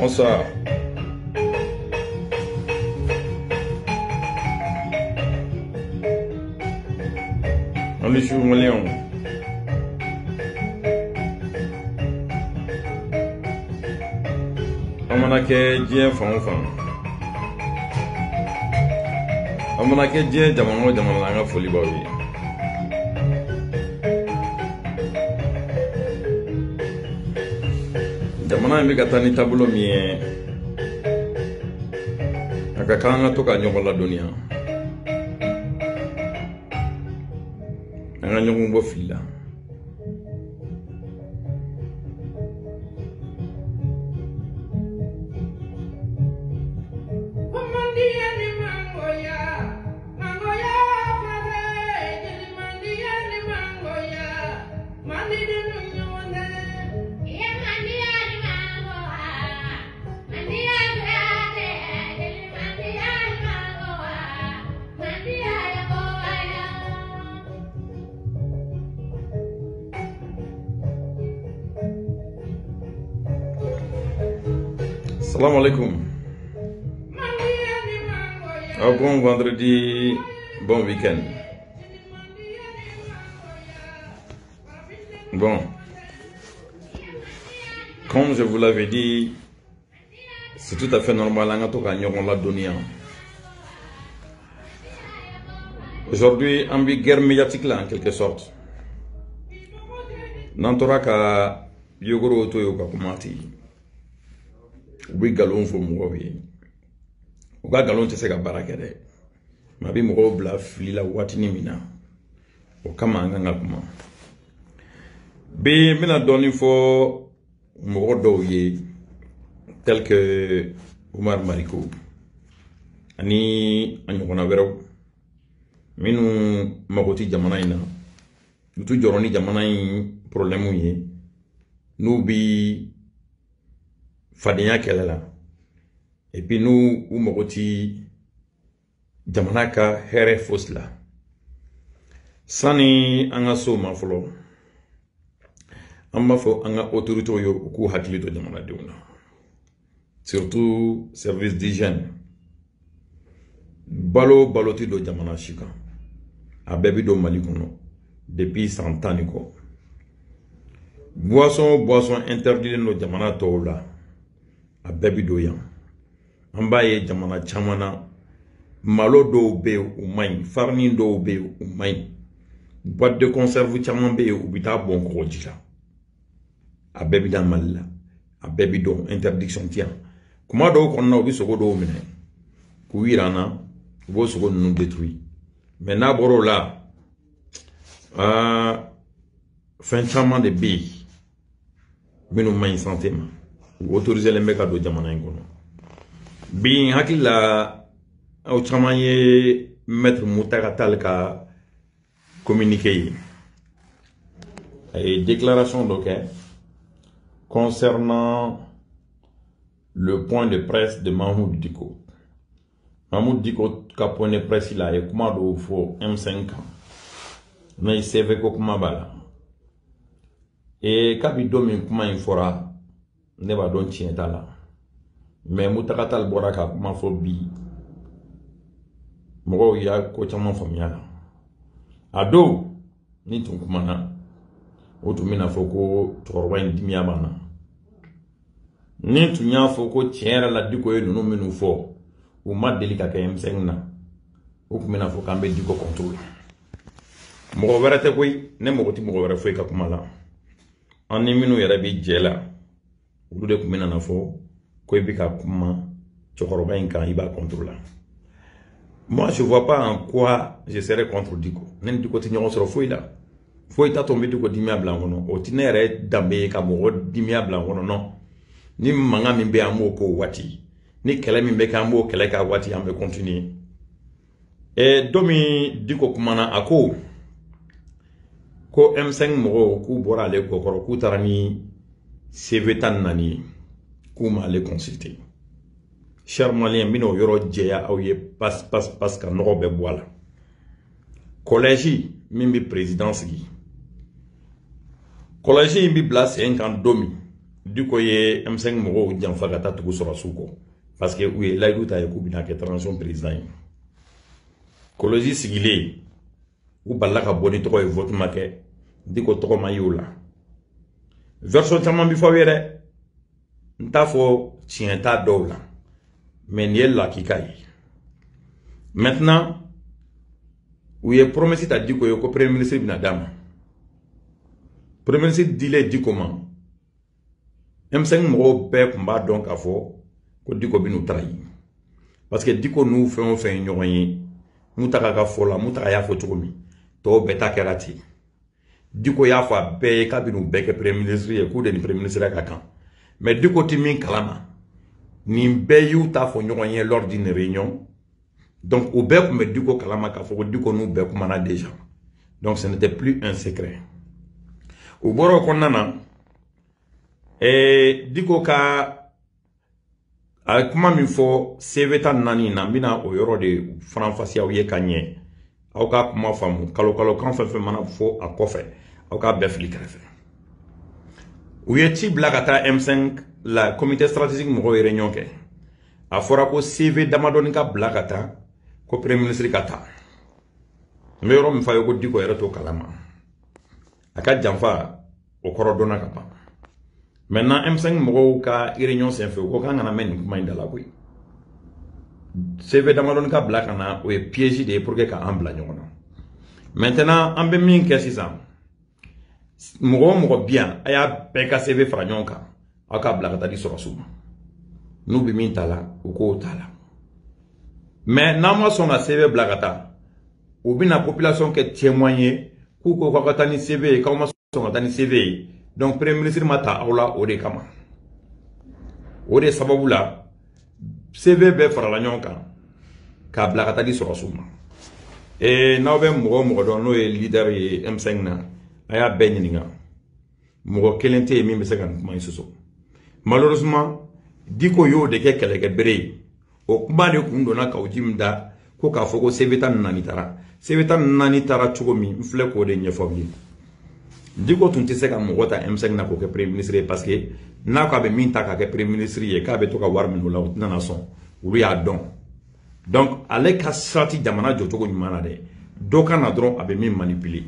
Bonsoir. On est sur mon Léon. On a que Dieu fan. On a que Dieu demande la folie baoui. Jamana mi katani tabulo mie. Akakanga toka nyongo la dunia. Anga nyongo mbo fila. Salam alaikum. Bon vendredi, bon week-end. Bon, comme je vous l'avais dit, c'est tout à fait normal. Aujourd'hui, on vit guerre médiatique là en quelque sorte. Nantora ka yogoro to yoka kumati. Oui, galon faut mourir. Ou galon te se ka barakere. Ma bi mourir bla fli la watini mina. O kama nganga kuma. Be mina doni fo mourir doye tel que Omar Mariko. Ani anyokona vero. Minu magoti jamana ina. Lutu joroni jamana in problème ye. Nubi Fadenya kelela. Et puis nous, ou mogoti jamanaka here fosla. Sani anga so mafolo. Amafo anga autorité yo ku hakilito jamana deuna. Surtout service d'hygiène. Baloti do jamana shika. Abebi do malikono. Depuis 100 ans niko. Boisson interdit no jamana tola. A bɛɛ do yan an b'a ye jamana chamana malo dɔw bɛ u maɲi farine dɔw bɛ u maɲi boîte de conserve caman bɛ u bɛ taa bɔn kɔgɔji la a bɛɛ bɛ da Mali la a bɛɛ bɛ dɔn interdiction ti yan kuma dɔw kɔnɔna u bɛ sogo dɔw minɛ k'u yira an na u b'o sogo ninnu détruire mais n'a bɔra o la fɛn caman de bɛ yen minnu maɲi santé ma autorisé les mecs à do jamana ingono bin hakila au chamaye maître Moutaka Talka communiqué et déclaration donc concernant le point de presse de Mahmoud Diko. Mahmoud Diko ka point de presse il a et comment do faut M5 mais c'est avec comment bala et kabido min comment il fera ne ba don tienta la mais Moutaka Tal bora ka kuma fo bi mo ya ko chama famia la ado ni tun kuma na o tun mina fo ko torwa ndimia bana ni tun ya fo ko tiera la diko e no minu fo o ma delika ka M5 na o kun mina fo kambe diko contrôle mo werate koy ne mo ti mo wera fo ka kuma la an ni minu yara bi jela ou de kumena na fo ko bika kuma chokoroba inka iba contrôler. Moi je vois pas en quoi je serais contre Diko. Nen Diko ti nyon soro fo ila. Fo ita tombe Diko dimia blangono. O tinere dambe ka mo dimia blangono non. Ni manga mi be amo ko wati. Ni kele mi be ka amo kele ka wati ambe continuer. Et domi Diko kumana ako ko M5 mo ku bora le kokoro ku tarani CV tan nani kuma le consulter. Cher malien bino yoro djeya au ye pas ka no be boala. Collège mimbi présidence gi. Collège mbi bla 50 domi Diko ye M5 mogo janfa ka taa tugu sɔrɔ su kɔ parce que u ye layidu ta ye k'u bɛna kɛ transition président ye Kolozi sigilen u balila ka bɔ ni tɔgɔ ye vote ma kɛ Diko tɔgɔ ma ye o la version caman bi fɔ ye dɛ n t'a fɔ tiɲɛ t'a dɔw la mais nin ye lakika ye maintenant u ye promesse ta Diko ye ko premier ministre bɛna d'a ma premier ministre dilen Diko ma M5 mɔgɔw bɛɛ tun b'a dɔn k'a fɔ ko Diko bɛn'u trahir parce que Diko n'u fɛn o fɛn ye ɲɔgɔn ye Moutaga ka fɔ la Moutaga y'a fɔ cogo min tɔw bɛɛ ta kɛra ten Diko y'a fɔ a bɛɛ ye k'a bɛn'u bɛɛ kɛ premier ministre ye k'u de ni premier ministre ka kan mais Diko tɛ min kalama nin bɛɛ y'u ta fɔ ɲɔgɔn ye lors d'une réunion donc u bɛɛ tun bɛ Diko kalama k'a fɔ ko Diko n'u bɛɛ kumana déjà donc ce n'était plus un secret u bɔra o kɔnɔna na Diko ka a kuma min fɔ CV ta naani na n bɛna o yɔrɔ de faranfasiya aw ye ka ɲɛ aw ka kuma faamu kalo kan fɛn fɛn mana fɔ a kɔfɛ aw ka bɛɛ fili kɛrɛfɛ u ye ci bila ka taa M5 la comité stratégique mɔgɔw ye réunion kɛ a fɔra ko CV damadɔni ka bila ka taa ko premier ministre ka taa n bɛ yɔrɔ min fɔ a ye ko Diko yɛrɛ t'o kalama a ka janfa o kɔrɔ dɔnna ka ban maintenant M5 mɔgɔw ka réunion senfɛ u ko k'an kana mɛn nin kuma in da la koyi CV damadɔni ka bila ka na o ye piège de ye pour que ka an bila ɲɔgɔn na maintenant an bɛ min kɛ sisan mɔgɔ o mɔgɔ bi yan a y'a bɛɛ ka CV fara ɲɔgɔn kan aw k'a bila ka taa di sɔrɔsiw ma n'u bɛ min ta la u k'o ta la mais n'an ma sɔn ka CV bila ka taa u bɛna population kɛ témoin ye k'u ko k'aw ka taa ni CV ye k'aw ma sɔn ka taa ni CV ye donc premier ministre ma ta aw la o de kama o de sababu la CV bɛɛ farala ɲɔgɔn kan k'a bila ka taa di sɔrɔsiw ma n'aw bɛ mɔgɔ o mɔgɔ dɔn n'o ye leader ye M5 na a y'a bɛɛ ɲininka mɔgɔ kelen tɛ yen min bɛ se ka nin kuma in sɔsɔ malheureusement Diko y'o de kɛ kɛlɛkɛ bere ye o kuma de kun donna k'aw ji min da ko k'a fɔ ko CV ta naani taara CV ta naani taara cogo min n filɛ k'o de ɲɛfɔ aw ye Diko tun tɛ se ka mɔgɔ ta M5 na k'o kɛ premier ministre ye parce que n'a ko a bɛ min ta k'a kɛ premier ministre ye k'a bɛ to ka wari min o la o tɛna sɔn olu y'a dɔn donc ale ka sati jamana jɔcogo ɲuman na dɛ dɔ ka na dɔrɔn a bɛ min manipuler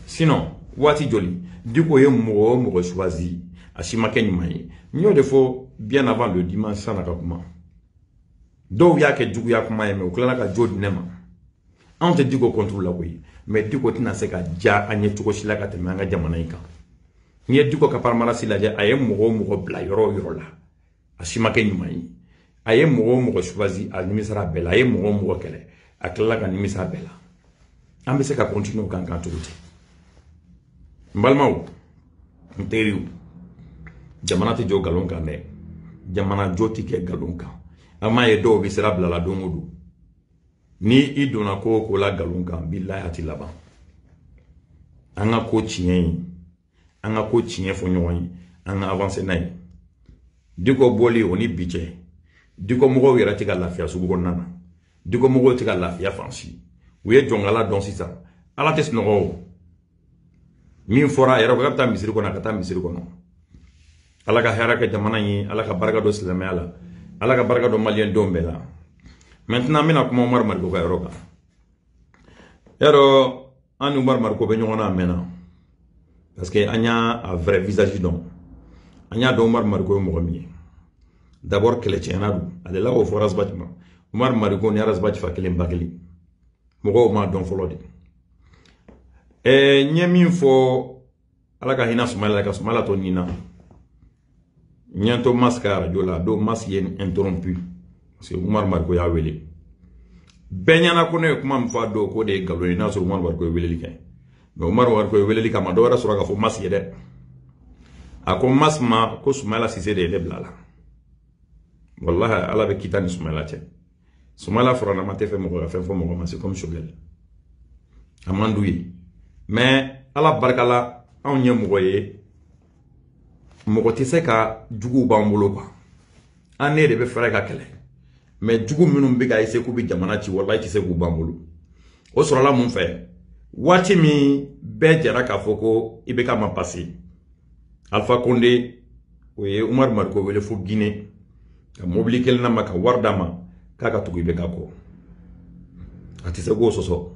sinon waati joli Diko ye mɔgɔ o mɔgɔ choisi a si ma kɛ ɲuman ye n y'o de fɔ bien avant le dimanche san na ka kuma dɔw y'a kɛ juguya kuma ye mais u tilala ka jo di ne ma anw tɛ Diko contre la koyi mais Diko tɛna se ka ja an ye cogo si la ka tɛmɛ an ka jamana in kan n'i ye Diko ka palmarès lajɛ a ye mɔgɔ o mɔgɔ bila yɔrɔ o yɔrɔ la a si ma kɛ ɲuman ye a ye mɔgɔ o mɔgɔ choisi a nimisara bɛɛ la a ye mɔgɔ o mɔgɔ kɛlɛ a tilala ka nimisa bɛɛ la an bɛ se ka continuer o kan cogo di n balimaw n teriw jamana tɛ jɔ nkalon kan dɛ jamana jɔ tɛ kɛ nkalon kan an m'a ye dɔw bɛ sira bilala don o don ni i donna ko o ko la nkalon kan bilahi a tɛ laban an ka ko tiɲɛ ye an ka ko tiɲɛ fɔ ɲɔgɔn ye an ka avancer n'a ye Diko bɔli o ni bi cɛ Diko mɔgɔw yɛrɛ tɛ ka lafiya sugu kɔnɔna na Diko mɔgɔw tɛ ka lafiya fan si u ye jɔnkala dɔn sisan ala tɛ sunɔgɔ o min fɔra a yɛrɛ ko k'a bɛ taa misiri kɔnɔ a ka taa misiri kɔnɔ ala ka hɛrɛ kɛ jamana ye ala ka barika dɔ silamɛya la ala ka barika dɔ maliyɛn denw bɛɛ la maintenant n bɛna kuma Umaru Mariko ka yɔrɔ kan yarɔ an ni Umaru Mariko bɛ ɲɔgɔn na a mɛnna parce que an y'a a vrai visage dɔn an y'a dɔn Umaru Mariko ye mɔgɔ min ye d'abord kɛlɛcɛna don ale la o fɔ Razbati ma Umaru Mariko ni Razbati fa kelen ba kelen mɔgɔw m'a dɔn fɔlɔ de n ye min fɔ ala ka hinɛ Sumayila ka Sumayila to nin na n ye to Mas ka radio la don Mas ye interrompu parce que Umaru Mariko y'a wele bɛɛ ɲɛna ko ne ye kuma min fɔ a don k'o de ye nkalon ye n'a sɔrɔ Umaru Mariko ye weleli kɛ mais Umaru Mariko ye weleli kɛ a ma dɔ wɛrɛ sɔrɔ k'a fɔ Mas ye dɛ a ko Mas ma ko Sumayila Sise de ye ne bila la wallahi ala bɛ kita ni Sumayila cɛ Sumayila furanama tɛ fɛ mɔgɔ ka fɛn fɔ mɔgɔ ma c'est comme Choguel a man d'u ye mais ala barika la anw ye mɔgɔ ye mɔgɔ tɛ se ka juguw b'an bolo quoi an ne de bɛ fɛrɛ ka kɛlɛ mais jugu minnu bɛ ka essayer k'u bɛ jamana ci wallahi tɛ se k'u b'an bolo o sɔrɔla mun fɛ waati min bɛɛ jɛra k'a fɔ ko IBK ma passé Alpha Condé oye Umar Mariko wele fo Guinée ka mobili kelen na maka wardama kaka tugu be kako ati se go soso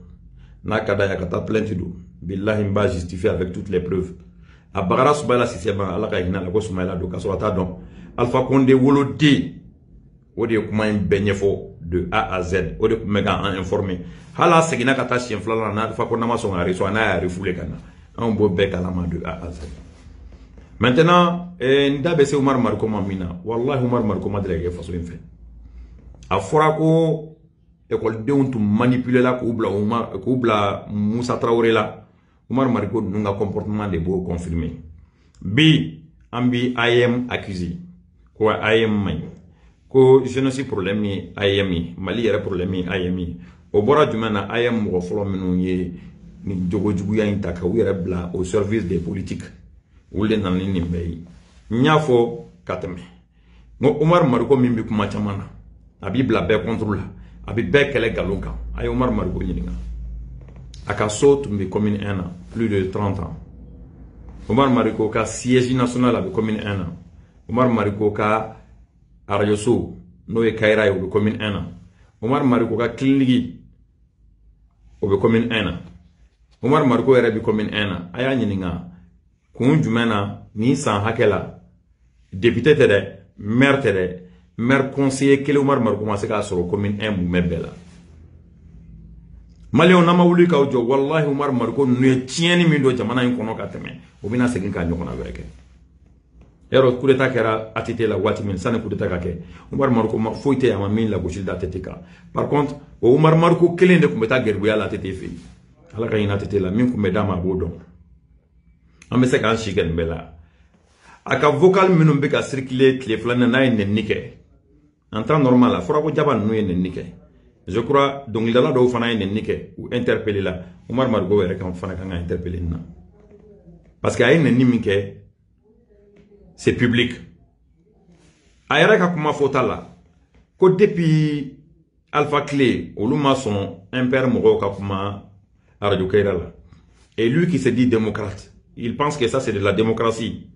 na kada ya kata plainte do billahi mba justifier avec toutes les preuves a bagara subala sistema ala ka hina la go sumaila do kaso ata don Alpha Condé wolo de o de kuma en benyefo de A à Z o de kuma ga informé hala segina kata chien flala na Alpha Condé ma son ari so na ya refoulé kana on bo be kalama de A à Z. Maintenant ndabe se Umar Mariko mamina wallahi Umar Mariko madrege faso en fait a fora ko école deun tu manipuler la ko bla Moussa Traoré la Umar Mariko nunga comportement de beau confirmé bi ambi IM accusé ko IM may ko génocide problème ni IM Mali yere problème ni IM o bora jumana IM mo folo minu ye ni jogo jugu ya intaka wi yere bla au service des politiques wule nan ni mbey nyafo kateme no Umar Mariko mimbi kuma chamana abi bla be contrôle abi be kele galonka ay Umar Mariko nyinga aka so tumbi commune 1 an plus de 30 ans Umar Mariko ka siège national abi commune 1 an Umar Mariko ka arayoso no e kaira yo commune 1 an Umar Mariko ka clinique obe commune 1 an Umar Mariko era bi commune 1 an aya nyinga kun jumena ni san hakela député tede maire conseiller kele Umar Mariko ma se ka soro commune 1 mu mebela Malion nama wuli ka jo wallahi Umar Mariko nu tieni mi do jamana in kono ka teme o bina segin ka nyoko na bereke ero coup d'état kera atité la wati min sane coup d'état ka ke Umar Mariko ma foite ama min la gochil da tetika par contre o Umar Mariko kelende ko meta gerbu ya la tete fi ala ka ina tete la min ko medama bodo ambe se kan shigen bela aka vocal minum be ka circuler clé flana na en nike en temps normal la fora ko jaban nu en nike je crois donc il a do fana en nike ou interpeller la Umar Mariko were kan fana kan interpeller na parce que ay en nimike c'est public ayara ka kuma fota la ko depuis Alpha Clé oluma son impère mogo ka kuma Radio Kaira la et lui qui se dit démocrate il pense que ça c'est de la démocratie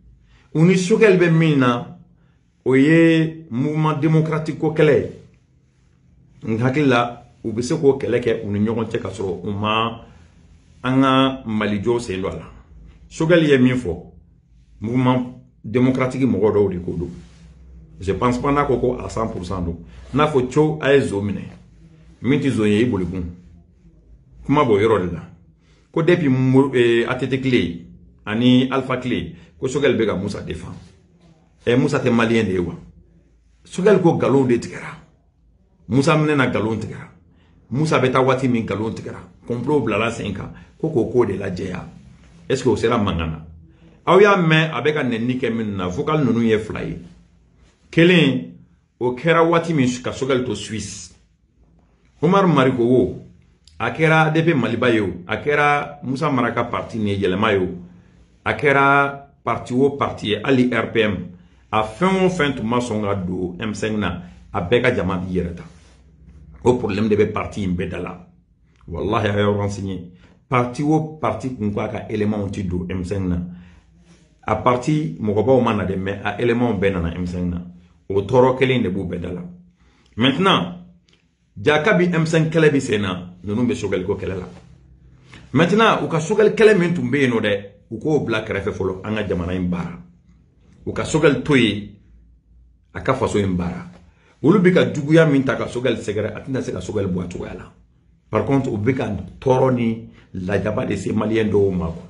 uni shukel be mina oye mouvement démocratique ko kele ngakila ubise ko kele ke uni nyogon che kasoro uma anga malijo se ndola shukel ye minfo mouvement démocratique mogo do de kodo je pense pas na koko à 100% do na fo cho ay zomine minti zoye ibolikun kuma bo yoro la ko depuis atete Clé ani Alpha Clé ko sogel bega Moussa défend et Moussa te malien de wa sogel ko galon de tigara Moussa menena galon tigara Moussa beta wati min galon tigara complot blala 5 ans ko de la jeya est-ce que o sera mangana awya me abeka nenike min na vocal nunu ye fly kelen o kera wati min ka sogel to Suisse Umar Mariko wo akera DP Malibayo akera Moussa Maraka parti ne yelemayo akera parti wo parti ali RPM a fin tout masonga do M5 na abeka jama bi yerata o problème de be parti mbedala wallahi ayo renseigné parti wo parti kunko ka élément ti do M5 na a parti mogoba o mana de mais a élément benana M5 na o toro kelen de bu bedala maintenant Jakabi M5 kele bi sena nunu be sogel ko kele la maintenant u ka sogel kele min tumbe no de u ko black refe folo anga jamana imbara u ka sogel toyi aka faso imbara ulu bi ka duguya min ta ka sogel segere atina se ka sogel bo atu yala par contre u bi ka toroni la jaba de ces maliens do mako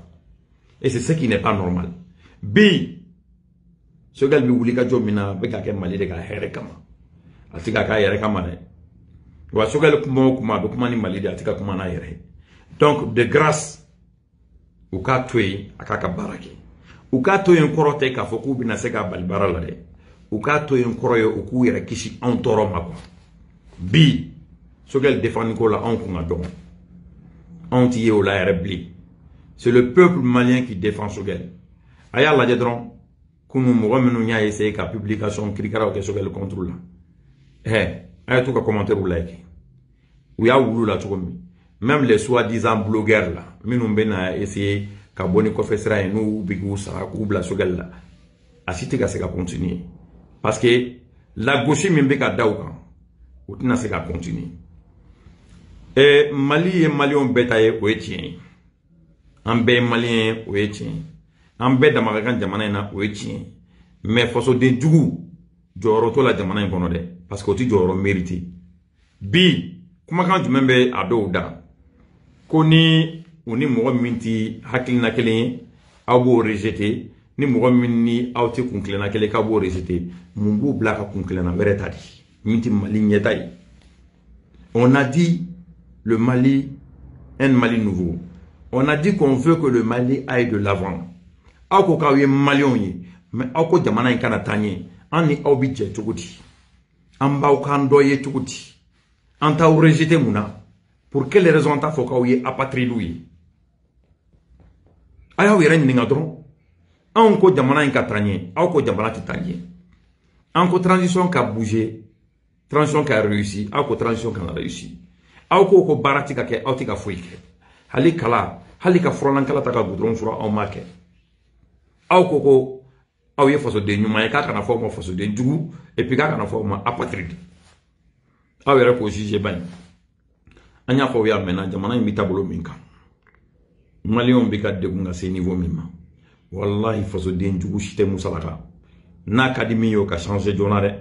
et c'est ce qui n'est pas normal bi sogel bi wuli ka jomina be ka ke mali de ka here kama atika ka here kama de wa sogel kuma do kuma ni mali de atika kuma na here donc de grâce u ka toyi akaka baraki u ka toyi nkorote ka foku bina se ka balbara la de u ka toyi nkoroyo u ku yere kishi on toro mako bi sogel défend ko la on kunga don on tiye o la rebli c'est le peuple malien qui défend sogel aya la jedron kunu mo menu nya essayer ka publication krikara o sogel contrôle aya tout ka commentaire ou like ou ya wulu la tukomi même les soi-disant blogueurs là minum bena essayer ka boni ko fesra et nous bigu sara ku bla sogel la a si tɛ ka se ka continuer parce que la gauche min bɛ ka da o kan o tɛna se ka continuer Mali ye maliyɛnw bɛɛ ta ye o ye tiɲɛ ye an bɛɛ ye maliyɛn ye o ye tiɲɛ ye an bɛɛ dama ka kan jamana in na o ye tiɲɛ ye mais fasoden jugu jɔyɔrɔ t'o la jamana in kɔnɔ dɛ parce que o tɛ jɔyɔrɔ mérité bi kumakan jumɛn bɛ a dɔw da ko ni u ni mɔgɔ min tɛ hakilina kelen ye aw b'o rejeter ni mɔgɔ min ni aw tɛ kunkilenna kelen k'aw b'o rejeter mun b'u bila ka kunkilenna wɛrɛ ta di min tɛ Mali ɲɛta ye. On a dit le Mali, un Mali nouveau. On a dit qu'on veut que le Mali aille de l'avant. Aw ko k'aw ye Maliyɛnw ye mais aw ko jamana in kana taa ɲɛ an ni aw bi jɛ cogo di an b'aw k'an dɔ ye cogo di an t'aw rejeter mun na pour quelle raison an t'a fɔ k'aw ye apatrides ye a y'aw yɛrɛ ɲininka dɔrɔn anw ko jamana in ka taa ɲɛ aw ko jamana tɛ taa ɲɛ an ko transition ka bouger transition ka réussi aw ko transition kana réussi aw ko baara tɛ ka kɛ aw tɛ ka foyi kɛ hali kala hali ka furalankala ta ka goudron fura aw m'a kɛ aw ko aw ye fasoden ɲuman ye k'a kana fɔ aw ma fasoden jugu et puis k'a kana fɔ aw ma apatride aw yɛrɛ k'o juger bani an y'a fɔ aw y'a mɛnna jamana in bɛ taabolo min kan maliyɛnw bɛ ka degun ka se niveau min ma wallahi fasoden jugu si tɛ musalaka n'a ka di min ye o ka changer joona dɛ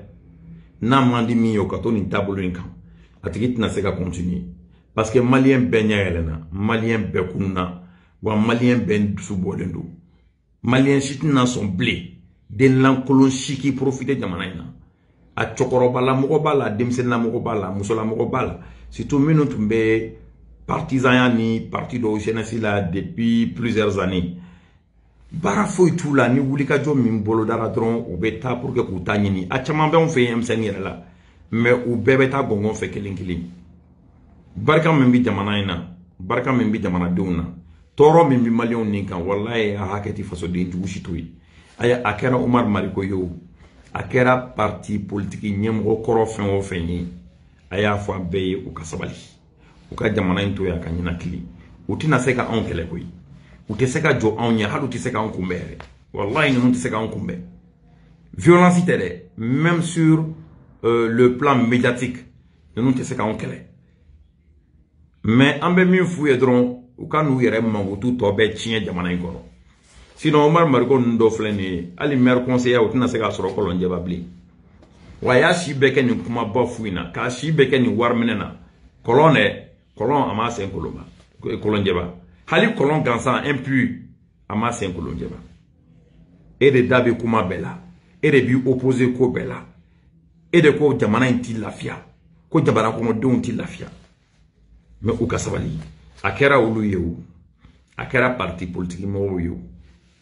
n'a man di min ye o ka to nin taabolo in kan a tigi tɛna se ka continuer parce que maliyɛn bɛɛ ɲɛ yɛlɛnna maliyɛn bɛɛ kunna wa maliyɛn bɛɛ dusu bɔlen don maliyɛn si tɛna sɔn bilen den lankolon si k'i profiter jamana in na a cɛkɔrɔbala mɔgɔ b'a la denmisɛnninla mɔgɔ b'a la musola mɔgɔ b'a la surtout minnu tun bɛ partisanya ni parti dɔw jeunesse la depuis plusieurs années baara foyi t'u la ni wulikajɔ min bolodara dɔrɔn u bɛ taa pour que k'u ta ɲini a caman bɛ anw fɛ yen M5 yɛrɛ la mais u bɛɛ bɛ taa gɔngɔn fɛ kelen kelen barika min bɛ jamana in na barika min bɛ jamanadenw na tɔɔrɔ min bɛ maliyɛnw nin kan wallahi a hakɛ tɛ fasoden jugu si to ye a kɛra Umaru Mariko ye o a kɛra parti politique ɲɛmɔgɔ kɔrɔ fɛn o fɛn ye a y'a fɔ an bɛɛ ye u ka sabali u ka jamana in to yen a ka ɲɛnakili u tɛna se ka anw kɛlɛ koyi u tɛ se ka jɔ anw ɲɛ hali u tɛ se k'anw kunbɛn yɛrɛ wallahi ninnu tɛ se k'anw kunbɛn violence tɛ dɛ même sur le plan médiatique ninnu tɛ se k'anw kɛlɛ mais an bɛ min f'u ye dɔrɔn u ka n'u yɛrɛ mankutu tɔ bɛɛ tiɲɛ jamana in kɔnɔ sinon Umaru Mariko ninnu dɔ filɛ nin ye hali maire conseiller u tɛna se k'a sɔrɔ Kɔlɔnjɛba bilen wa a y'a si bɛɛ kɛ nin kumaba f'u ɲɛna k'a si bɛɛ kɛ nin wari minɛ na Kɔlɔn dɛ Kɔlɔn a m'a sen Kɔlɔnjɛba hali Kɔlɔn gansan impur a m'a sen Kɔlɔnjɛba e de da bɛ kuma bɛɛ la e de b'i opposer ko bɛɛ la e de ko jamana in tɛ lafiya ko jamana kɔnɔdenw tɛ lafiya mais u ka sabali a kɛra olu ye o a kɛra parti politique mɔgɔw ye o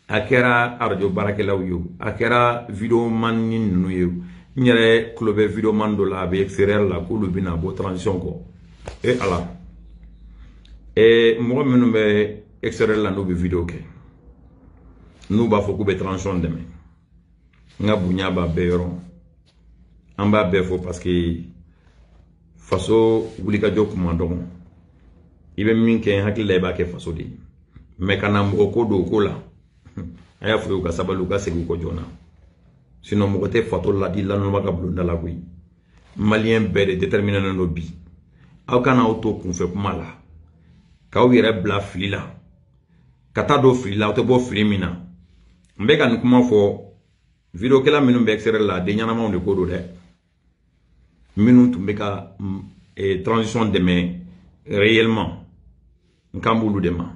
a kɛra radio baarakɛlaw ye o a kɛra videoman ninnu ye o n yɛrɛ tulo bɛ videoman dɔ la a bɛ extérieur la k'olu bɛna bɔ transition kɔ e ala mɔgɔ minnu bɛ extérieur la n'u bɛ video kɛ n'u b'a fɔ k'u bɛ transition dɛmɛ n ka bonya b'a bɛɛ yɔrɔ an b'a bɛɛ fɔ parce que faso wulikajɔ kun man dɔgɔ i bɛ min kɛ hakili la i b'a kɛ faso de ye mais kana mɔgɔ ko don o ko la a y'a fɔ u ka sabali u ka segin u kɔ joona sinon mɔgɔ tɛ fato ladi lanuma ka bulonda la koyi maliyɛn bɛɛ de déterminenen don bi aw kana aw to kunfɛ kuma la k'aw yɛrɛ bila fili la ka taa don fili la aw tɛ bɔ fili min na n bɛ ka nin kuma fɔ videokɛla minnu bɛ extérieur la den ɲɛnamaw de ko don dɛ minnu tun bɛ ka transition dɛmɛ réellement n kan b'olu de ma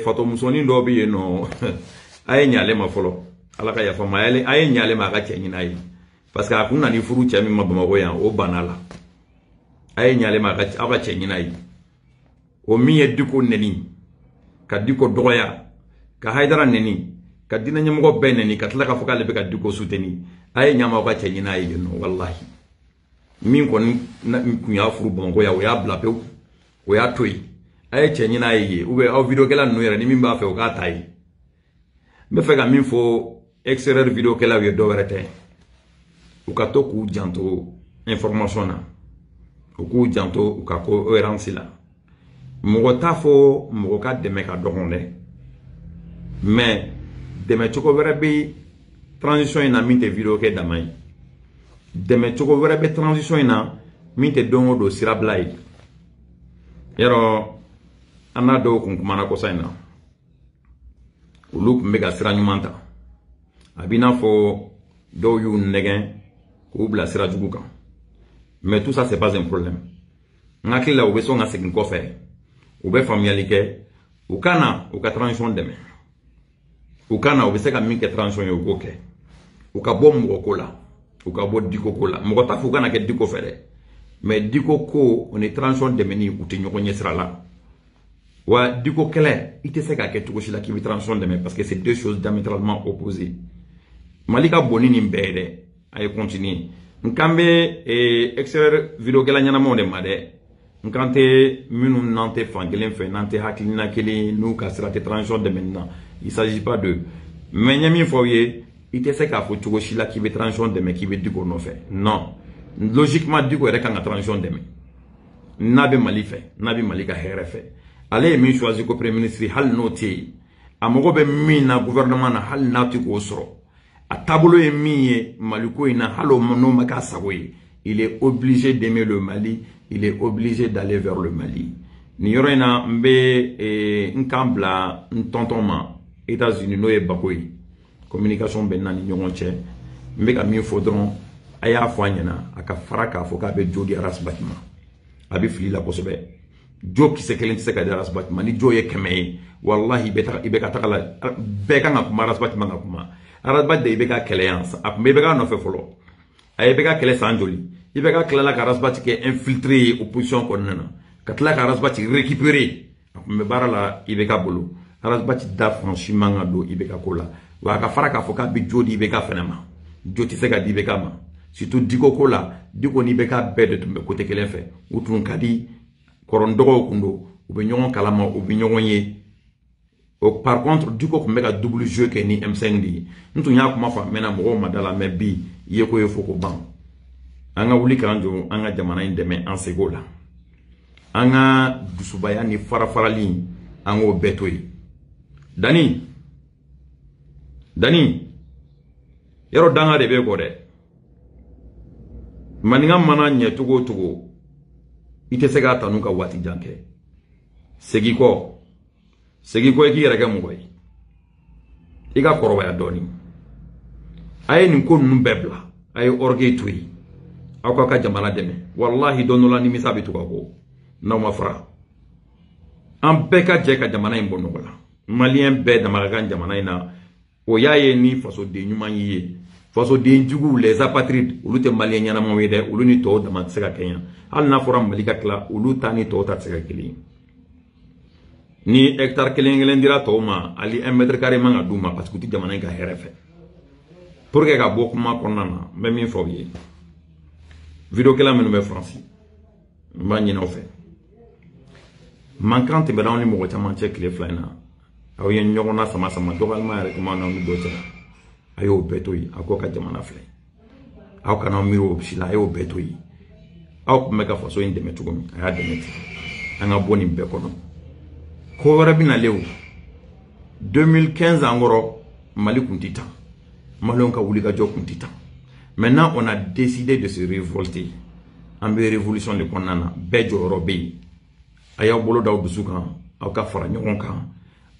fato musonin dɔw bɛ yen nɔ a ye ɲale ma fɔlɔ ala ka yafa ma a ye ɲale ma a ka cɛ ɲina ye parce que a kun na ni furu cɛ min ma Bamakɔ yan o banna la a ye ɲale ma a ka cɛ ɲina ye o min ye Diko neni ka Diko dɔgɔya ka Hayidara neni ka diinɛ ɲɛmɔgɔ bɛɛ neni ka tila k'a fɔ k'ale bɛ ka Diko soutenir a ye ɲama o ka cɛ ɲina ye yen nɔ wallahi min kɔni kun y'a furu Bamakɔ yan o y'a bila pewu o y'a to yen a ye cɛ ɲina ye ou bien aw videokɛla ninnu yɛrɛ ni min b'a fɛ o k'a ta ye n bɛ fɛ ka min fɔ extérieur videokɛlaw ye dɔ wɛrɛ tɛ u ka to k'u janto information na u k'u janto u ka cohérence la mɔgɔ t'a fɔ mɔgɔ ka dɛmɛ ka dɔgɔn dɛ mais dɛmɛ cogo wɛrɛ bɛ transition ina min te video ke damay deme cogo wɛrɛ bɛ transition ina min te dongo do sirabla ye yaro ana do kun kumana ko sayna ulu kun bɛ ka sira ɲuman ta a b'i n'a fɔ dɔw y'u nɛgɛn k'u bila sira jugu kan mais tout ça c'est pas un problème n hakili la u bɛ sɔn ka segin kɔfɛ u bɛ faamuyali kɛ u kana u ka transition dɛmɛ u kana u bɛ se ka min kɛ transition ye u k'o kɛ u ka bɔ mɔgɔ ko la u ka bɔ diko ko la mɔgɔ t'a fɔ u kana kɛ diko fɛ dɛ mais diko ko o ni transition dɛmɛni u tɛ ɲɔgɔn ɲɛ sira la wa diko kɛlɛ i tɛ se ka kɛ cogo si la k'i bɛ transition dɛmɛ parce que c'est deux choses diamétralement opposées Mali ka bonni nin bɛɛ dɛ a ye continuer n kan bɛ extérieur vidéo kɛla ɲɛnamaw de ma dɛ n kan tɛ minnu n'an tɛ fan kelen fɛ n'an tɛ hakilina kelen n'u ka sira tɛ transition dɛmɛni na il s'agit pas de mais n ye min fɔ aw ye i tɛ se k'a fɔ cogo si la k'i bɛ transition dɛmɛ k'i bɛ diko nɔfɛ non logiquement diko yɛrɛ kan ka transition dɛmɛ n'a bɛ Mali fɛ n'a bɛ Mali ka hɛrɛ fɛ ale ye min choisi ko premier ministre hali n'o tɛ yen a mago bɛ min na gouvernement na hali n'a tɛ k'o sɔrɔ a taabolo ye min ye Mali ko in na hali n'o ma k'a sago ye il est obligé d'aimer le Mali il est obligé d'aller vers le Mali ni yɔrɔ in na n bɛ n kan bila n tonton ma États-Unis n'o ye Bako ye communication bɛ n ni ɲɔgɔn cɛ n bɛ ka min fɔ dɔrɔn a y'a fɔ a ɲɛna a ka fara k'a fɔ k'a bɛ jo di Arasbach ma a bɛ fili la kosɛbɛ jo kisɛ kelen tɛ se ka di Arasbach ma ni jo ye 100 ye wallahi i bɛ ka taga la bɛɛ kan ka kuma Arasbach ma ka kuma Arasbach de i bɛ ka kɛlɛ yan a kun bɛ i bɛ ka nɔfɛ fɔlɔ a ye bɛ ka kɛlɛ san joli i bɛ ka tilala ka Arasbach kɛ infiltré ye opposition kɔnɔna na ka tila ka Arasbach récupérer a kun bɛ baara la i bɛ ka bolo Arasbach da franchement ka don i bɛ ka ko la wa a ka fara k'a fɔ k'a bɛ jo di i bɛ ka fɛnɛ ma jo tɛ se ka di i bɛ ka ma surtout diko ko la diko ni bɛ ka bɛɛ de tun bɛ côté kelen fɛ u tun ka di kɔrɔn dɔgɔw kun don u bɛ ɲɔgɔn kalama u bɛ ɲɔgɔn ye par contre diko kun bɛ ka double jeu kɛ ni M5 de ye n tun y'a kuma fɔ mɛnna mɔgɔw ma da la mais bi i ye ko ye fɔ ko ban an ka wuli k'an jɔ an ka jamana in dɛmɛ an sego la an ka dusubaya ni farafarali an k'o bɛɛ to yen Dani yɔrɔ danga de bɛ kɔ dɛ maninka mana ɲɛ cogo o cogo i tɛ se k'a ta n'u ka waati jan kɛ segin kɔ i k'i yɛrɛ kɛ mɔgɔ ye i ka kɔrɔbaya dɔɔnin a ye nin ko ninnu bɛɛ bila a ye orgueil to yen aw k'a ka jamana dɛmɛ wallahi don dɔ la nimisa bɛ to ka ko n'aw ma fara an bɛɛ ka jɛ ka jamana in bɔ nɔgɔ la maliyɛn bɛɛ dama ka kan jamana in na o y'a ye ni fasoden ɲuman y'i ye fasoden juguw les apatrides olu tɛ maliyɛn ɲɛnamaw ye dɛ olu ni tɔw dama tɛ se ka kɛɲɛ hali n'a fɔra Mali ka tila olu ta ni tɔw ta tɛ se ka kelen ni hectare kelen dira tɔw ma hali 1 mètre carré man ka d'u ma parce que u tɛ jamana in ka hɛrɛ fɛ pour que ka bɔ kuma kɔnɔna na n bɛ min fɔ aw ye vidéo kɛla minnu bɛ France n b'a ɲini aw fɛ mankan tɛmɛna aw ni mɔgɔ caman cɛ tile fila in na aw ye ɲɔgɔn na sama dɔgɔlima yɛrɛ kuma na aw ni dɔ cɛ a y'o bɛɛ to yen a k'o ka jamana filɛ aw kana miiri o si la a y'o bɛɛ to yen aw tun bɛ ka faso in dɛmɛ cogo min a y'a dɛmɛ ten an ka bɔ nin bɛɛ kɔnɔ ko wɛrɛ bɛ nalen o 2015 an kɔrɔ Mali kun tɛ tan Maliens ka wulikajɔ kun tɛ tan maintenant on a décidé de se révolter an bɛ révolution de kɔnɔna na bɛɛ jɔyɔrɔ bɛ yen a y'aw bolo da aw dusu kan aw ka fara ɲɔgɔn kan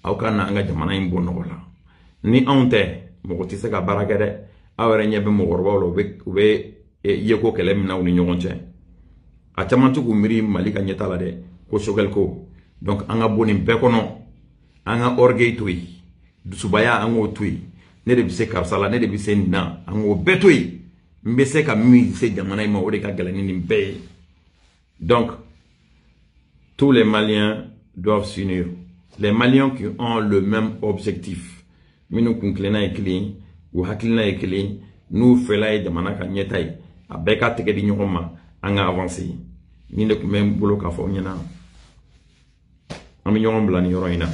aw ka na an ka jamana in bɔ nɔgɔ la ni anw tɛ mɔgɔ tɛ se ka baara kɛ dɛ aw yɛrɛ ɲɛ bɛ mɔgɔkɔrɔbaw la u bɛ yeko kɛlɛ min na u ni ɲɔgɔn cɛ a caman tɛ k'u miiri Mali ka ɲɛta la dɛ ko Choguel ko donc an ka bɔ nin bɛɛ kɔnɔ an ka orgueil to yen dusubaya an k'o to yen ne de bɛ se karisa la ne de bɛ se nin na an k'o bɛɛ to yen n bɛ se ka min se jamana in ma o de ka gɛlɛn ni nin bɛɛ ye donc tous les Maliens doivent s'unir les Maliens qui ont le même objectif minnu kun tilenna ye kelen u hakilina ye kelen n'u fɛla ye jamana ka ɲɛta ye a bɛɛ ka tɛgɛ di ɲɔgɔn ma an ka avancer ni de kun bɛ n bolo k'a fɔ aw ɲɛna an bɛ ɲɔgɔn bila nin yɔrɔ in na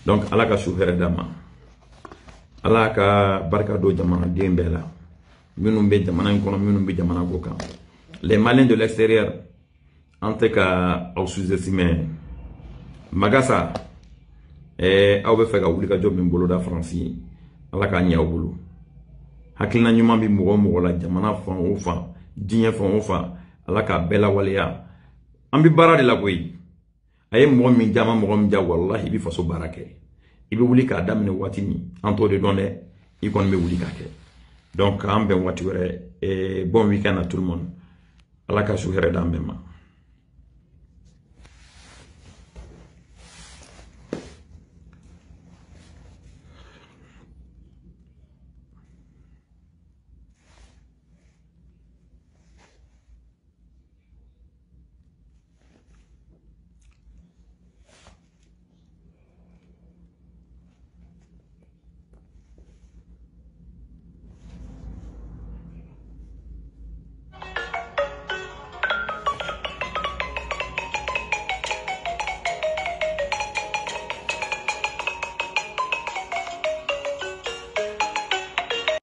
donc ala ka su hɛrɛ d'an ma ala ka barika don jamanaden bɛɛ la minnu bɛ jamana in kɔnɔ minnu bɛ jamana ko kan les Maliens de l'extérieur an tɛ ka aw sous-estimer Magasa aw bɛ fɛ ka wulikajɔ min boloda Faransi ala k'a ɲɛ aw bolo hakilina ɲuman bi mɔgɔ la jamana fan o fan diɲɛ fan o fan ala ka bɛɛ lawaleya an bi baara de la koyi a ye mɔgɔ min jama mɔgɔ min ja wallahi i bi faso baara kɛ i bi wuli k'a daminɛ waati min an t'o de dɔn dɛ i kɔni bɛ wuli k'a kɛ donc an bɛn waati wɛrɛ bon week-end à tout le monde ala ka su hɛrɛ d'an bɛɛ ma